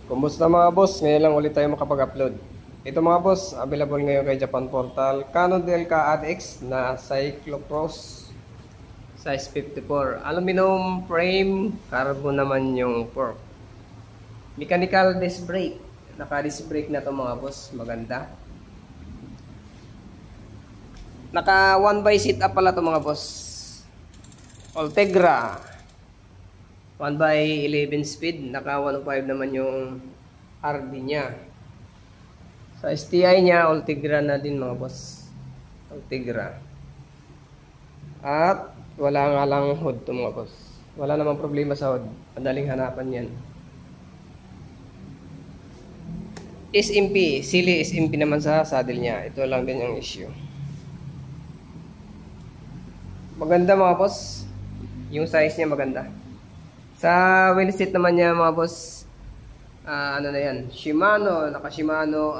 Kumusta mga boss? Ngayon lang ulit tayo makapag-upload. Ito mga boss, available ngayon kay Japan Portal. Canon DLK ADX na Cyclocross size 54. Aluminum frame, carbon naman yung fork. Mechanical disc brake. Naka-disc brake na to mga boss. Maganda. Naka 1x seat up pala to mga boss. Ultegra 1x11 speed. Naka 105 naman yung RD niya. Sa STI niya, Ultegra na din mga boss. Ultegra. At wala nga lang hood to mga boss. Wala namang problema sa hood. Madaling hanapan yan. SMP. Sili SMP naman sa saddle niya. Ito lang din yung issue. Maganda mga boss. Yung size niya maganda. Sa wheelset naman niya mga boss, ano na yan, Shimano, naka Shimano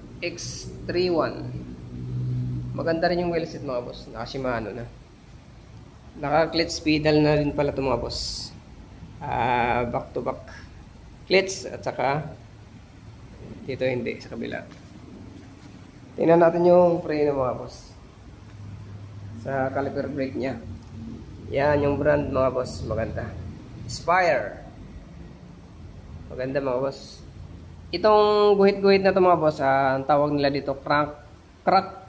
RX31. Maganda rin yung wheelset mga boss, naka Shimano na. Naka clutch pedal na rin pala ito mga boss. Back to back clutch at saka dito hindi, sa kabila. Tingnan natin yung preno mga boss. Sa caliper brake niya. Yan yung brand mga boss, maganda. Spire. Maganda mga boss. Itong guhit-guhit na ito mga boss, ang tawag nila dito crack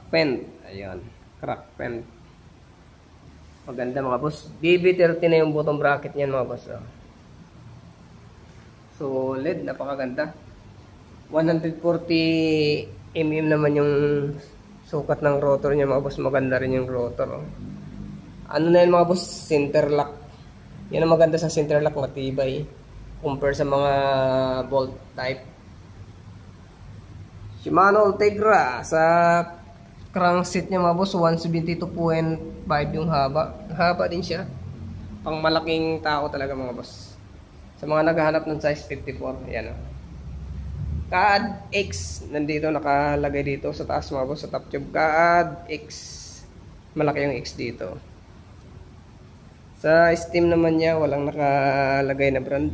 fend. Ayun, crack fend. Maganda mga boss. BB30 na yung bottom bracket niyan mga boss. Solid, napakaganda. 140 mm naman yung sukat ng rotor niya mga boss. Maganda rin yung rotor. Ano na yun mga boss? Center lock. Yan ang maganda sa center lock, matibay compare sa mga bolt type. Shimano Ultegra sa crankset niya mga boss, 172.5 yung haba. Haba din siya. Pang malaking tao talaga mga boss. Sa mga naghahanap ng size 54, ayan o. CAD X, nandito nakalagay dito sa taas mga boss, sa top tube. CAD X, malaki yung X dito. Sa Steam naman niya, walang nakalagay na brand.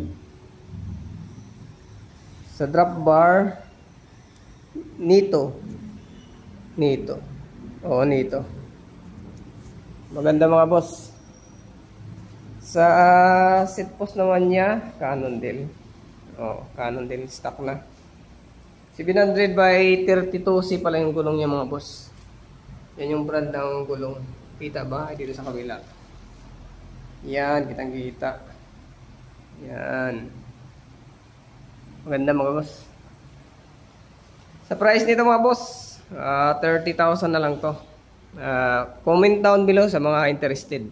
Sa drop bar, Nito. Oo, Nito. Maganda mga boss. Sa seat post naman niya, Cannondale. Cannondale stock na. 700 by 32C pala yung gulong niya mga boss. Yan yung brand ng gulong. Kita ba? Dito sa kabila. Yan, kitang-kita. Yan. Maganda mga boss. Sa price nito mga boss, 30,000 na lang to. Comment down below sa mga interested.